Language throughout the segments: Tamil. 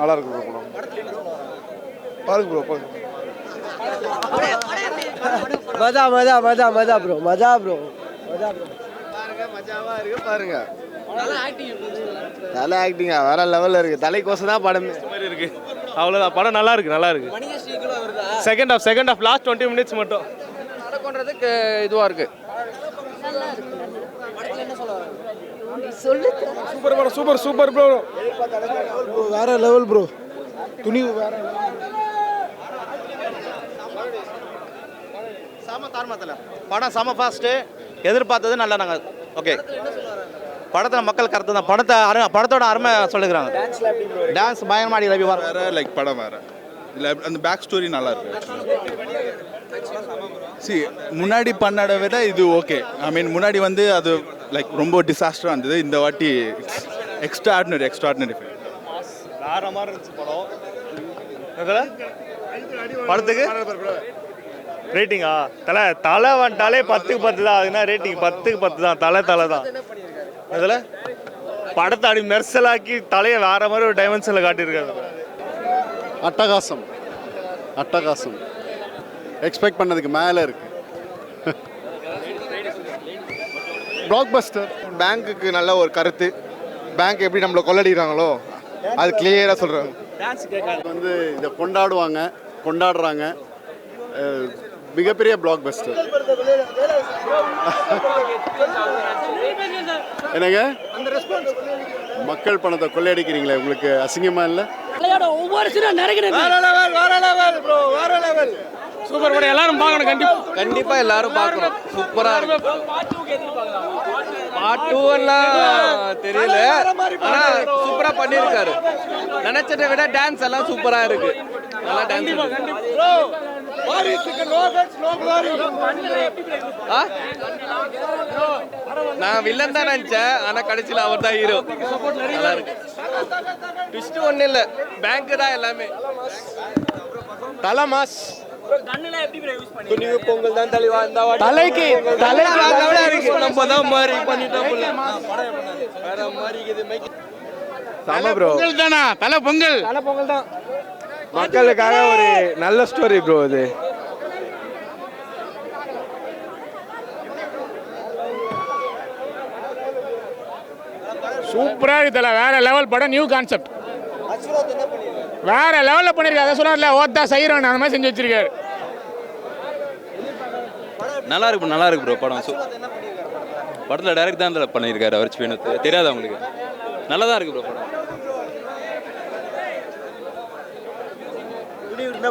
நல்லா இருக்கு ப்ரோ படம். பாருங்க ப்ரோ பாருங்க. மஜா மஜா மஜா மஜா ப்ரோ மஜா ப்ரோ மஜா ப்ரோ. பாருங்க மஜாவா இருக்கு பாருங்க. நல்ல ஆக்டிங்கா வேற லெவல்ல இருக்கு. தலைக்கோசம் தான் படம் மாதிரி இருக்கு. அவ்வளோதான் படம் நல்லா இருக்கு நல்லா இருக்கு. செகண்ட் ஆஃப் லாஸ்ட் 20 minutes மட்டும் நடக்கும்ன்றதுக்கு இதுவா இருக்கு. Super bro super super bro. வேற லெவல் ப்ரோ. துணிவு வேற செம தார்மத்தில் படம் செம ஃபாஸ்ட்டு. எதிர்பார்த்தது நல்லா நாங்கள் ஓகே. படத்தில் மக்கள் கருத்து தான். படத்தோட அருமை சொல்லுகிறாங்க. டான்ஸ் பயங்கரமாக ரவி வேற லைக் படம் வேற இல்லை. அந்த பேக் ஸ்டோரி நல்லா இருக்கு. முன்னாடி பண்ணாட விட இது ஓகே. ஐ மீன் முன்னாடி வந்து அது லைக் ரொம்ப டிசாஸ்டராக இருந்தது. இந்த வாட்டி எக்ஸ்ட்ராடினரி வேற மாதிரி இருந்துச்சு படம். படத்துக்கு ரேட்டிங்கா தலை வந்துட்டாலே 10க்கு 10 தான். அதுனா ரேட்டிங் 10க்கு 10 தான். தலை தான். அதில் படத்தை அப்படி மெர்சலாக்கி தலையை வேற மாதிரி ஒரு டைமென்ஷனில் காட்டியிருக்காரு. அட்டகாசம் அட்டகாசம். எக்ஸ்பெக்ட் பண்ணதுக்கு மேலே இருக்கு. பிளாக் பஸ்டர். பேங்க்குக்கு நல்ல ஒரு கருத்து. பேங்க் எப்படி நம்மளை கொள்ளடிக்கிறாங்களோ அது கிளியராக சொல்கிறாங்க. வந்து இதை கொண்டாடுறாங்க. மிகப்பெரிய பிளாக் பஸ்டர். என்னங்க மக்கள் பணத்தை கொள்ளையடிக்கிறீங்களே, உங்களுக்கு அசிங்கமா இல்லை? சூப்பர் படம் எல்லாரும் பார்க்கணும். கண்டிப்பா எல்லாரும் பார்க்கணும். சூப்பரா இருக்கு. பார்ட் 2 எல்லாம் தெரியல, ஆனா சூப்பரா பண்ணிருக்காரு. நினைச்சதை விட டான்ஸ் எல்லாம் சூப்பரா இருக்கு. நல்லா டான்ஸ். நான் வில்லன் தான் நினைச்சேன், ஆனா கடைசியில் அவர் தான் ஹீரோ. நல்லா இருக்கு. ட்விஸ்ட் ஒன்றும் இல்லை, பேங்க் தான் எல்லாமே. தலமாஸ் துணிவு பொங்கல் தான் தலைவா. இந்த தலைக்கு நம்ம தான் மாதிரி பண்ணிட்டோம். வேற மாதிரி பொங்கல் தானா? தலை பொங்கல் தான். மக்களுக்காக ஒரு நல்ல ஸ்டோரி ப்ரோ. இது சூப்பரா இருக்குல்ல. வேற லெவல் படம். நியூ கான்செப்ட் வேற லெவல்ல பண்ணிருக்காரு. அதை சொன்னார்ல, ஓத்தா சைரன் அந்த மாதிரி செஞ்சு வச்சிருக்காரு. நல்லா இருக்கு ப்ரோ படம். படத்தில் டைரக்ட் தான் பண்ணியிருக்காரு அவர். தெரியாது அவங்களுக்கு. நல்லா தான் இருக்கு ப்ரோ படம்.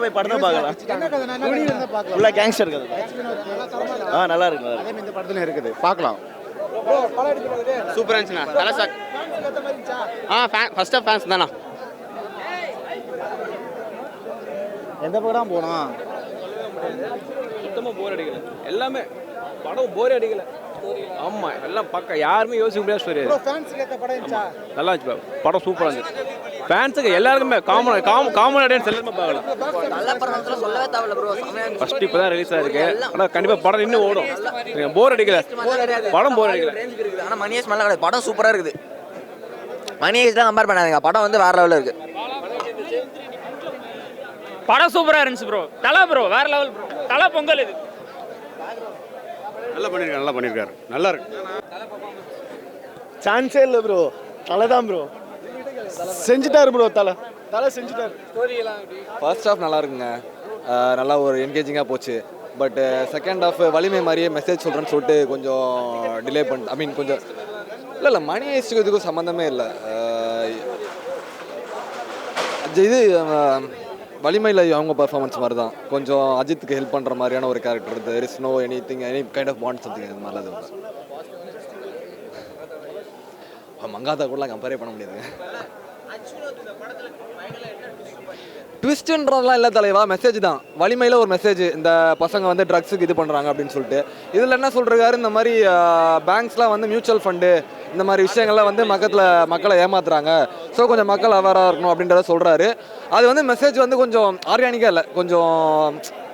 போய் படம் பார்க்கலாம். ஃபுல்லாக கேங்ஸ்டர் கதை. நல்லா இருக்கு. இந்த படத்துல இருக்குது, பார்க்கலாம். சூப்பரா இருந்துச்சுண்ணா. தலை சாக். ஃபர்ஸ்ட் ஆஃப் ஃபேன்ஸ் தானா. எந்த படம் போனோம்? சுத்தமாக போர் அடிக்கல. எல்லாமே படம் போர் அடிக்கல. ஆமா, எல்லாம் பக்கம் யாருமே யோசிக்க முடியாத ஸ்டோரி. நல்லா இருந்துச்சு படம். சூப்பராக இருந்துச்சு. ஃபேன்ஸுக்கு எல்லாருக்குமே காமன் ஆடியன்ஸ் எல்லாருமே பார்க்கலாம். ஃபர்ஸ்ட் இப்போ தான் ரிலீஸ் ஆயிருக்கு. ஆனால் கண்டிப்பாக படம் இன்னும் ஓடும். போர் அடிக்கல. படம் போர் அடிக்கல. ஆனால் மணி ஹெய்ஸ்ட் நல்லா கிடையாது. படம் சூப்பராக இருக்குது. மணி ஹெய்ஸ்ட் தான் கம்பேர் பண்ணாதீங்க. படம் வந்து வேற லெவலில் இருக்கு. படம் சூப்பரா இருந்துச்சு ப்ரோ. தலை ப்ரோ வேற லெவல் ப்ரோ. தலை பொங்கல். இது நல்லா பண்ணியிருக்காரு. நல்லா இருக்கு. சான்ஸே இல்லை ப்ரோ. தலை தான் ப்ரோ செஞ்சுட்டாரு ப்ரோ. தலை செஞ்சுட்டாரு. ஃபர்ஸ்ட் ஹாஃப் நல்லா இருக்குங்க. நல்லா ஒரு என்கேஜிங்காக போச்சு. பட் செகண்ட் ஹாஃப் வலிமை மாதிரியே மெசேஜ் சொல்கிறேன்னு சொல்லிட்டு கொஞ்சம் டிலே பண்ணி, ஐ மீன் கொஞ்சம் இல்லை மணி ஹெய்ஸ்ட்டுக்கு இதுக்கும் சம்மந்தமே இல்லை. இது வலிமையில் அவங்க பர்ஃபார்மன்ஸ் மாதிரி தான். கொஞ்சம் அஜித்துக்கு ஹெல்ப் பண்ணுற மாதிரியான ஒரு character. There is no any kind of bond something. அது மாதிரி அது மங்காதா கூடலாம் கம்பேரே பண்ண முடியாதுங்க. ட்விஸ்ட்ன்றதுலாம் இல்லை தலைவா, மெசேஜ் தான். வலிமையில் ஒரு மெசேஜ், இந்த பசங்க வந்து ட்ரக்ஸுக்கு இது பண்ணுறாங்க அப்படின்னு சொல்லிட்டு. இதில் என்ன சொல்கிறாரு, இந்த மாதிரி பேங்க்ஸ்லாம் வந்து மியூச்சுவல் ஃபண்டு இந்த மாதிரி விஷயங்கள்லாம் வந்து மக்களை ஏமாத்துறாங்க. ஸோ கொஞ்சம் மக்கள் அவேராக இருக்கணும் அப்படின்றத சொல்கிறாரு. அது வந்து மெசேஜ் வந்து கொஞ்சம் ஆர்கானிக்காக இல்லை, கொஞ்சம்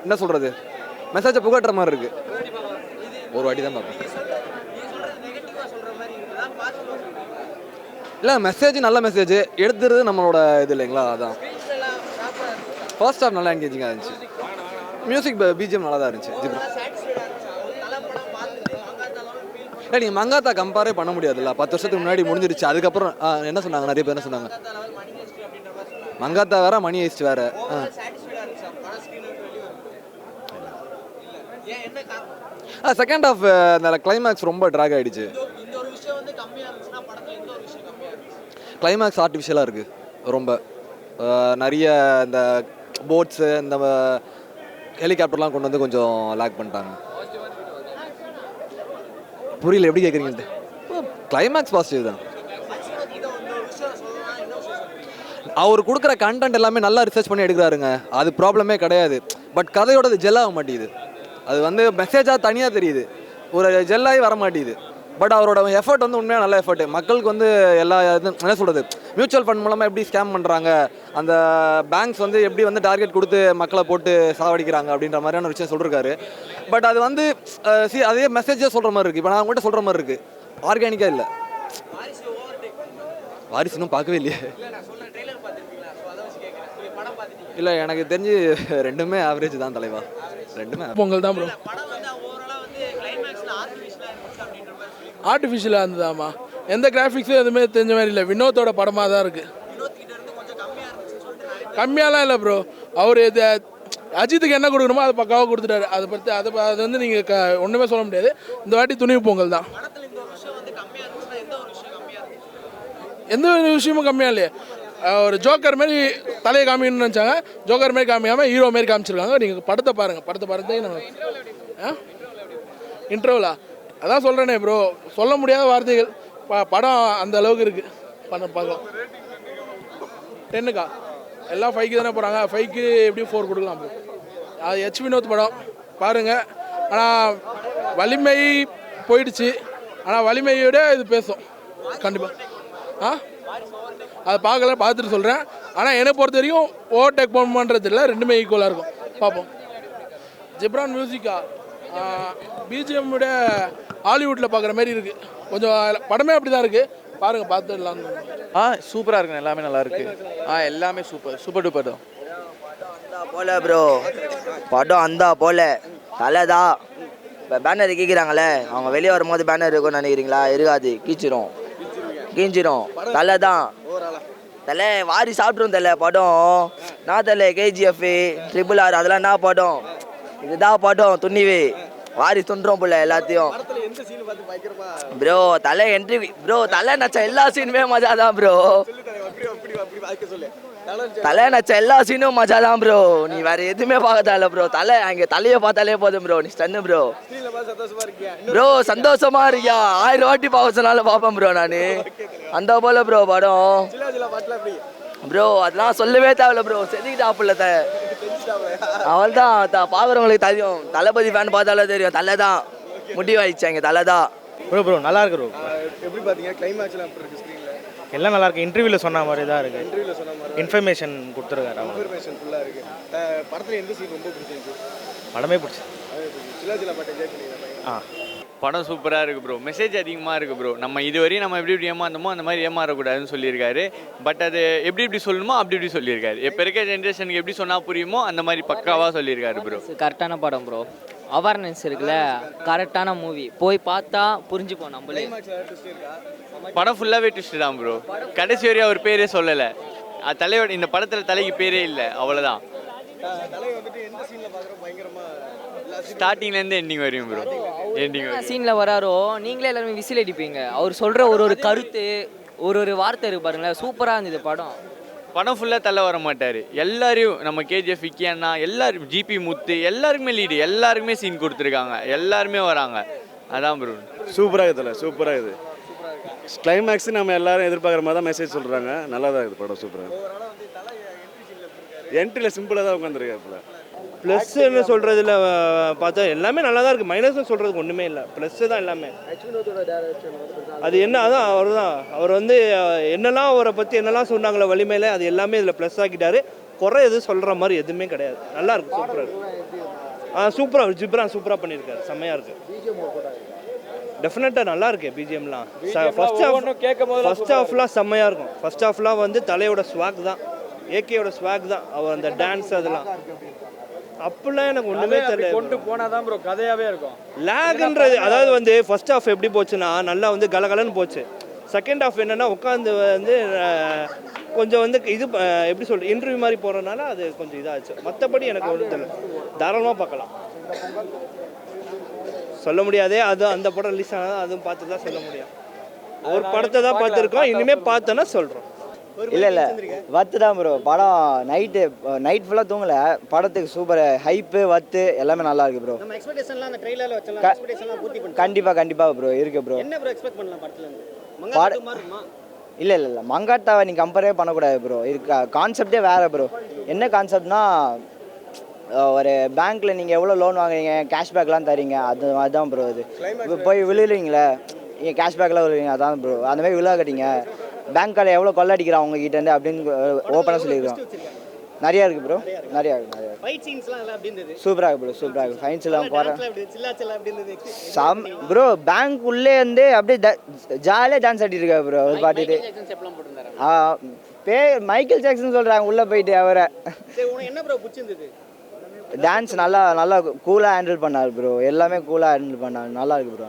என்ன சொல்கிறது, மெசேஜை புகட்டுற மாதிரி இருக்குது. ஒரு வாட்டி தான் பார்ப்பேன். இல்லை மெசேஜ் நல்ல மெசேஜ் எடுத்துறது நம்மளோட இது இல்லைங்களா, அதான் ஃபர்ஸ்ட் ஹாஃப் நல்லா என்கேஜிங்காக இருந்துச்சு. மியூசிக் பிஜிஎம் நல்லா தான் இருந்துச்சு. ஜிப்ரான் இல்லை நீங்கள் மங்காத்தா கம்பேரே பண்ண முடியாதுல்ல, 10 வருஷத்துக்கு முன்னாடி முடிஞ்சிருச்சு. அதுக்கப்புறம் என்ன சொன்னாங்க, நிறைய பேர் என்ன சொன்னாங்க, மங்காத்தா வேற மணி ஹெய்ஸ்ட் வேற. செகண்ட் ஹாஃப் அந்த கிளைமேக்ஸ் ரொம்ப ட்ராக் ஆகிடுச்சு. கிளைமேக்ஸ் ஆர்டிஃபிஷியலாக இருக்குது ரொம்ப. நிறைய இந்த போட்ஸு இந்த ஹெலிகாப்டர்லாம் கொண்டு வந்து கொஞ்சம் லேக் பண்ணிட்டாங்க. புரியல எப்படி கேட்குறீங்கன்ட்டு. கிளைமேக்ஸ் பாசிட்டிவ் தான். அவர் கொடுக்குற கண்டென்ட் எல்லாமே நல்லா ரிசர்ச் பண்ணி எடுக்கிறாருங்க, அது ப்ராப்ளமே கிடையாது. பட் கதையோட ஜெல்லாக மாட்டேங்குது. அது வந்து மெசேஜாக தனியாக தெரியுது, ஒரு ஜெல்லாகி வர மாட்டேங்குது. பட் அவரோட எஃபர்ட் வந்து உண்மையாக நல்ல எஃபர்ட். மக்களுக்கு வந்து எல்லா இதுவும் என்ன சொல்கிறது, மியூச்சுவல் ஃபண்ட் மூலமாக எப்படி ஸ்கேம் பண்ணுறாங்க, அந்த பேங்க்ஸ் வந்து எப்படி வந்து டார்கெட் கொடுத்து மக்களை போட்டு சாவடிக்கிறாங்க அப்படின்ற மாதிரியான விஷயம் சொல்லியிருக்காரு. பட் அது வந்து அதே மெசேஜாக சொல்கிற மாதிரி இருக்குது. இப்போ நான் அவங்ககிட்ட சொல்கிற மாதிரி இருக்குது, ஆர்கானிக்காக இல்லை. வாரிசு இன்னும் பார்க்கவே இல்லையே. இல்லை எனக்கு தெரிஞ்சு ரெண்டுமே ஆவரேஜ் தான் தலைவா, ரெண்டுமே பொங்கல் தான் ப்ரோ. ஆர்டிஃபிஷியலாக இருந்ததாம்மா, எந்த கிராஃபிக்ஸும் எதுவுமே தெரிஞ்ச மாதிரி இல்லை. வினோத்தோட படமாக தான் இருக்குது. கம்மியாலாம் இல்லை ப்ரோ. அவர் இது அஜித்துக்கு என்ன கொடுக்கணுமோ அதை பக்காவாக கொடுத்துட்டாரு. அதை பற்றி அது வந்து நீங்கள் ஒன்றுமே சொல்ல முடியாது. இந்த வாட்டி துணிவு பொங்கல் தான். எந்த ஒரு விஷயமும் கம்மியாக இல்லையே. ஒரு ஜோக்கர் மாரி தலையை காமிக்கணும்னு நினச்சாங்க, ஜோக்கர் மாரி காமிக்காமல் ஹீரோ மாரி காமிச்சிருக்காங்க. நீங்கள் படத்தை பாருங்கள், படத்தை பார்த்தே நம்ம இன்டர்வலா அதான் சொல்கிறேனே ப்ரோ, சொல்ல முடியாத வார்த்தைகள். படம் அந்த அளவுக்கு இருக்குது. பார்க்கலாம் 10க்கா எல்லாம் 5க்கு தானே போகிறாங்க. 5க்கு எப்படியும் 4 கொடுக்கலாம் ப்ரோ. அது ஹெச் வினோத் படம் பாருங்கள். ஆனால் வலிமை போயிடுச்சு, ஆனால் வலிமையோட இது பேசும் கண்டிப்பாக. அதை பார்த்துட்டு சொல்கிறேன். ஆனால் என்னை பொறுத்த வரைக்கும் ஓவர்டேக் பண்ணுமான்றது இல்லை, ரெண்டுமே ஈக்குவலாக இருக்கும். பார்ப்போம். ஜிப்ரான் மியூசிக்கா பிஜிஎம் விட ஹாலிவுட்டில் பார்க்குற மாதிரி இருக்குது. கொஞ்சம் படமே அப்படி தான் இருக்குது. பாருங்கள், பார்த்துடலாம். சூப்பராக இருக்குங்க, எல்லாமே நல்லா இருக்கு. எல்லாமே சூப்பர் டூப்பர் தான். போல ப்ரோ, படம் அந்த போல தலைதான். இப்போ பேனர் கீக்கிறாங்களே, அவங்க வெளியே வரும்போது பேனர் இருக்கும்னு நினைக்கிறீங்களா? இருக்காது, கீஞ்சிரும். தலை தான், தலை வாரி சாப்பிட்ரும். தலை படம் நான் தலை KGF RRR அதெல்லாம் என்ன படம், இதுதான் படம். துணிவு வாரி துண்டுறோம் போல எல்லாத்தையும். ப்ரோ தலை என்ட்ரி ப்ரோ, தலை நச்ச எல்லா சீனுமே மஜா தான் ப்ரோ. தலை நச்ச எல்லா சீனும் மஜா தான் ப்ரோ. நீ வேற எதுவுமே பார்க்க தேவையில்ல ப்ரோ. தலை அங்கே தலையை பார்த்தாலே போதும் ப்ரோ, நீ ஸ்டன்னு ப்ரோ. ப்ரோ சந்தோஷமா இருக்கியா? 1000 வாட்டி பார்க்க சொன்னாலும் பார்ப்பேன் ப்ரோ நான். அந்த போல ப்ரோ படம் ப்ரோ, அதெல்லாம் சொல்லவே தேவையில்ல ப்ரோ. செதுக்கிட்டாப்புல அவள் தான் பார்க்குறவங்களுக்கு தெரியும். தளபதி ஃபேன் பார்த்தாலே தெரியும், தலை தான் முடிவாயிடுச்சு. அங்கே தலை தான் ப்ரோ நல்லா இருக்கு ப்ரோ. எப்படி பார்த்தீங்க? கிளைமேக்ஸ்லாம் எப்படி இருக்குது? ஸ்க்ரீனில் எல்லாம் நல்லா இருக்கு. இன்டர்வியூவில் சொன்ன மாதிரி தான் இருக்கு. இன்டர்வியூவில் சொன்ன மாதிரி இன்ஃபர்மேஷன் கொடுத்துருக்காரு. இன்ஃபர்மேஷன் ஃபுல்லாக இருக்குது. படத்தில் எந்த சீன் ரொம்ப பிடிச்சிருக்கு? படமே பிடிச்சி சிலாஜிலா பாட்டு என்ஜாய் பண்ணிக்கிறேன். படம் சூப்பராக இருக்குது ப்ரோ. மெசேஜ் அதிகமாக இருக்குது ப்ரோ. நம்ம இதுவரையும் நம்ம எப்படி ஏமாந்தோமோ அந்த மாதிரி ஏமாறக்கூடாதுன்னு சொல்லியிருக்காரு. பட் அது எப்படி சொல்லணுமோ அப்படி சொல்லியிருக்காரு. இப்போ இருக்க ஜென்ரேஷனுக்கு எப்படி சொன்னால் புரியுமோ அந்த மாதிரி பக்காவாக சொல்லியிருக்காரு ப்ரோ. கரெக்டான படம் ப்ரோ. அவேர்னஸ் இருக்குல்ல, கரெக்டான மூவி. போய் பார்த்தா புரிஞ்சுப்போம் நம்மளே. படம் ஃபுல்லாகவே ட்விஸ்ட் தான் ப்ரோ. கடைசி வரையும் அவர் பேரே சொல்லலை. தலையோட இந்த படத்தில் தலைக்கு பேரே இல்லை, அவ்வளோதான். ஸ்டார்டிங்லேருந்து எண்டிங் வரையும் ப்ரோ. எண்டிங் சீனில் வராரோ நீங்களே எல்லாருமே விசில் அடிப்பீங்க. அவர் சொல்கிற ஒரு கருத்து, ஒரு வார்த்தை இருக்கு பாருங்களேன், சூப்பராக இருந்தது படம். படம் ஃபுல்லாக தள்ள வர மாட்டார். எல்லாரையும் நம்ம KGF விக்கி அண்ணா, எல்லாரும் GP முத்து, எல்லாருக்குமே லீடு, எல்லாருக்குமே சீன் கொடுத்துருக்காங்க. எல்லாருமே வராங்க. அதான் ப்ரோ. சூப்பராக இருக்குதுல்ல, சூப்பராக இருக்குது. கிளைமேக்ஸ் நம்ம எல்லாரும் எதிர்பார்க்குற மாதிரி தான் மெசேஜ் சொல்கிறாங்க. நல்லா தான் இருக்குது படம், சூப்பராக. என்ட்ரியில் சிம்பிளாக தான் உட்காந்துருக்காப்புல. ப்ளஸ்ன்னு சொல்கிறதுல பார்த்தா எல்லாமே நல்லா தான் இருக்குது. மைனஸ்ன்னு சொல்கிறதுக்கு ஒன்றுமே இல்லை, ப்ளஸ்ஸு தான் எல்லாமே. அது என்ன, அதான் அவர் வந்து என்னெல்லாம் அவரை பற்றி என்னெல்லாம் சொன்னாங்களோ வலிமையில், அது எல்லாமே இதில் ப்ளஸ் ஆக்கிட்டாரு. குறை எதுவும் சொல்கிற மாதிரி எதுவுமே கிடையாது. நல்லா இருக்குது, சூப்பராக இருக்குது. சூப்பராக ஜிப்ரான் சூப்பராக பண்ணியிருக்காரு, செம்மையாக இருக்குது. டெஃபினட்டாக நல்லா இருக்கு பிஜிஎம்லாம். ஃபர்ஸ்ட் ஹாஃப்லாம் செம்மையாக இருக்கும். ஃபர்ஸ்ட் ஹாஃப்லாம் வந்து தலையோட ஸ்வாக் தான், ஏகேயோட ஸ்வாக் தான், அவர் அந்த டான்ஸ் அதெல்லாம் அப்பெல்லாம் எனக்கு ஒன்றுமே தெரியல. கொண்டு போனால் தான் ப்ரோ கதையாகவே இருக்கும். லேக்ன்றது அதாவது வந்து ஃபர்ஸ்ட் ஹாஃப் எப்படி போச்சுன்னா நல்லா வந்து கலகலன்னு போச்சு. செகண்ட் ஹாஃப் என்னென்னா உட்காந்து வந்து கொஞ்சம் வந்து இது எப்படி சொல்கிறது இன்டர்வியூ மாதிரி போகிறதுனால அது கொஞ்சம் இதாகிடுச்சு. மற்றபடி எனக்கு ஒன்றும் தெரியல, தாராளமாக பார்க்கலாம். சொல்ல முடியாதே, அது அந்த படம் ரிலீஸ் ஆனால் அதுவும் பார்த்து தான் சொல்ல முடியும். ஒரு படத்தை தான் பார்த்துருக்கோம், இனிமேல் பார்த்தோன்னா சொல்கிறோம். இல்லை வத்து தான் ப்ரோ. படம் நைட் ஃபுல்லாக தூங்கலை. படத்துக்கு சூப்பர் ஹைப்பு வத்து எல்லாமே நல்லா இருக்கு ப்ரோ. கண்டிப்பாக ப்ரோ இருக்கு ப்ரோ. இல்லை மங்காட்டாவை நீங்கள் கம்பேரே பண்ணக்கூடாது ப்ரோ. இருக்கா கான்செப்டே வேறு ப்ரோ. என்ன கான்செப்ட்னா ஒரு பேங்க்கில் நீங்கள் எவ்வளோ லோன் வாங்குறீங்க, கேஷ்பேக்லாம் தரீங்க, அதுதான் ப்ரோ. இது இப்போ போய் விழுறீங்களே, நீங்கள் கேஷ்பேக்லாம் விழுவீங்க, அதான் ப்ரோ. அந்த மாதிரி விழாக்கட்டீங்க பேங்க்கில் எவ்வளோ கொள்ளடிக்கிறான் உங்ககிட்டேருந்து அப்படின்னு ஓப்பனாக சொல்லியிருக்கோம். நிறையா இருக்குது ப்ரோ, நிறையா இருக்குது. சூப்பராக இருக்குது ப்ரோ, சூப்பராக இருக்குது. ஃபைன்ஸ்லாம் போகிறேன் சம் ப்ரோ. பேங்க் உள்ளே வந்து அப்படியே ஜாலியாக டான்ஸ் ஆடிட்டு இருக்கா ப்ரோ. அவர் பாட்டுட்டு மைக்கேல் ஜாக்சன் சொல்கிறாங்க உள்ளே போயிட்டு. அவரை என்ன ப்ரோ பிடிச்சிருந்தது? டான்ஸ் நல்லா கூலாக ஹேண்டில் பண்ணார் ப்ரோ. எல்லாமே கூலாக ஹேண்டில் பண்ணார். நல்லா இருக்கு ப்ரோ.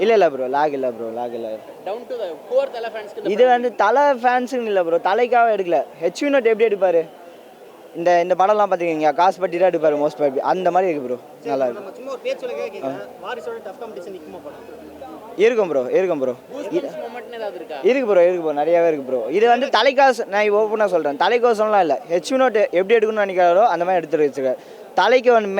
இல்லை ப்ரோ, லாக் இல்லை ப்ரோ, லாக் இல்லை. இது வந்து தலை ஃபேன்ஸுன்னு இல்லை ப்ரோ, தலைக்காக எடுக்கல. ஹெச்வி நோட் எப்படி எடுப்பார் இந்த படம்லாம் பார்த்துக்கிங்க, காசு பட்டிலாம் எடுப்பார் மோஸ்ட் ப்ராபப்லி. அந்த மாதிரி இருக்கு ப்ரோ, நல்லா இருக்கு. இருக்கும் ப்ரோ இருக்கு ப்ரோ, நிறையாவே இருக்கு ப்ரோ. இது வந்து தலைக்காசு, நான் ஓப்பனாக சொல்கிறேன், தலைக்கோசம்லாம் இல்லை. ஹெச்வி நோட் எப்படி எடுக்கணும்னு நினைக்கிறாரோ அந்த மாதிரி எடுத்துகிட்டு வச்சுருக்காரு. தலைக்கு வந்து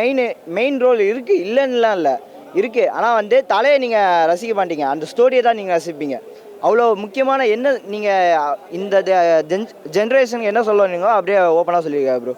மெயின் ரோல் இருக்குது, இல்லைன்னுலாம் இல்லை, இருக்குது. ஆனால் வந்து தலையை நீங்கள் ரசிக்க மாட்டீங்க, அந்த ஸ்டோரியை தான் நீங்கள் ரசிப்பீங்க. அவ்வளோ முக்கியமான என்ன நீங்கள் இந்த ஜென்ரேஷனுக்கு என்ன சொல்லுவீங்களோ அப்படியே ஓப்பனாக சொல்லியிருக்காரு ப்ரோ.